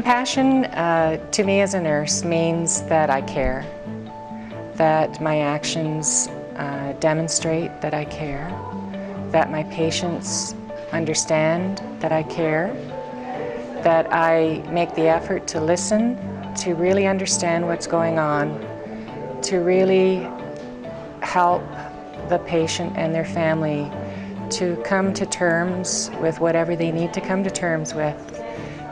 Compassion to me as a nurse means that I care, that my actions demonstrate that I care, that my patients understand that I care, that I make the effort to listen, to really understand what's going on, to really help the patient and their family to come to terms with whatever they need to come to terms with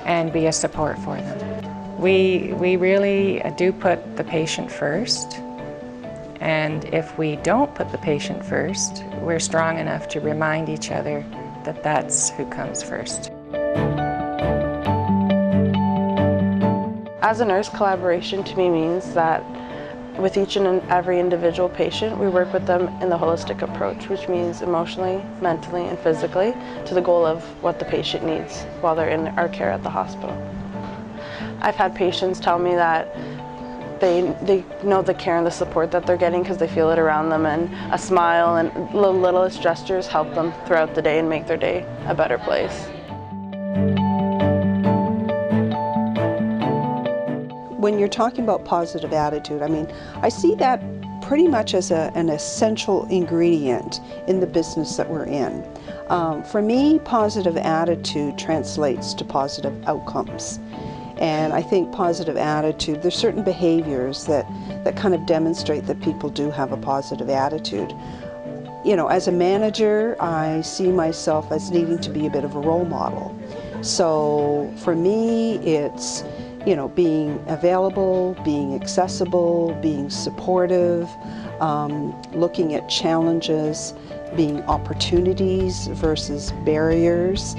and be a support for them. We really do put the patient first, and if we don't put the patient first, we're strong enough to remind each other that that's who comes first. As a nurse, collaboration to me means that with each and every individual patient, we work with them in the holistic approach, which means emotionally, mentally, and physically to the goal of what the patient needs while they're in our care at the hospital. I've had patients tell me that they know the care and the support that they're getting because they feel it around them, and a smile and the littlest gestures help them throughout the day and make their day a better place. When you're talking about positive attitude, I mean, I see that pretty much as an essential ingredient in the business that we're in. For me, positive attitude translates to positive outcomes. And I think positive attitude, there's certain behaviors that kind of demonstrate that people do have a positive attitude. You know, as a manager, I see myself as needing to be a bit of a role model. So for me, it's, you know, being available, being accessible, being supportive, looking at challenges, being opportunities versus barriers.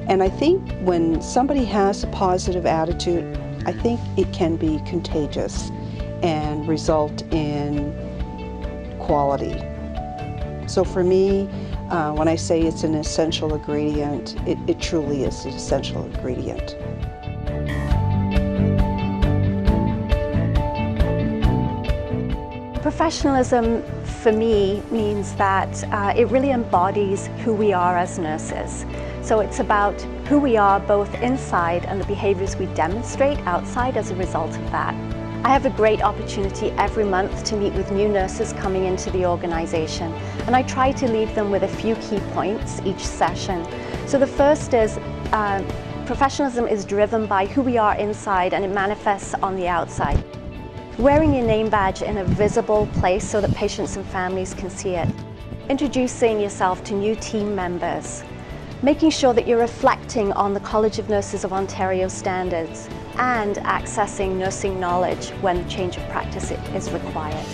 And I think when somebody has a positive attitude, I think it can be contagious and result in quality. So for me, when I say it's an essential ingredient, it truly is an essential ingredient. Professionalism for me means that it really embodies who we are as nurses. So it's about who we are both inside and the behaviors we demonstrate outside as a result of that. I have a great opportunity every month to meet with new nurses coming into the organization, and I try to leave them with a few key points each session. So the first is professionalism is driven by who we are inside, and it manifests on the outside. Wearing your name badge in a visible place so that patients and families can see it. Introducing yourself to new team members. Making sure that you're reflecting on the College of Nurses of Ontario standards and accessing nursing knowledge when a change of practice is required.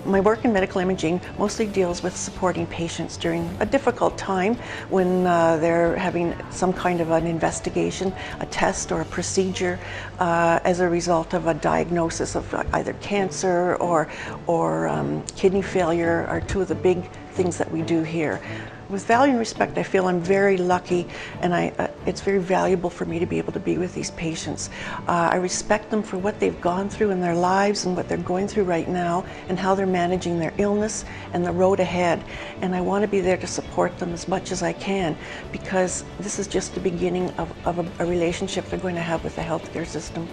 My work in medical imaging mostly deals with supporting patients during a difficult time when they're having some kind of an investigation, a test or a procedure as a result of a diagnosis of either cancer or kidney failure are two of the big things that we do here. With value and respect, I feel I'm very lucky, and it's very valuable for me to be able to be with these patients. I respect them for what they've gone through in their lives and what they're going through right now and how they're managing their illness and the road ahead. And I want to be there to support them as much as I can, because this is just the beginning of a relationship they're going to have with the healthcare system.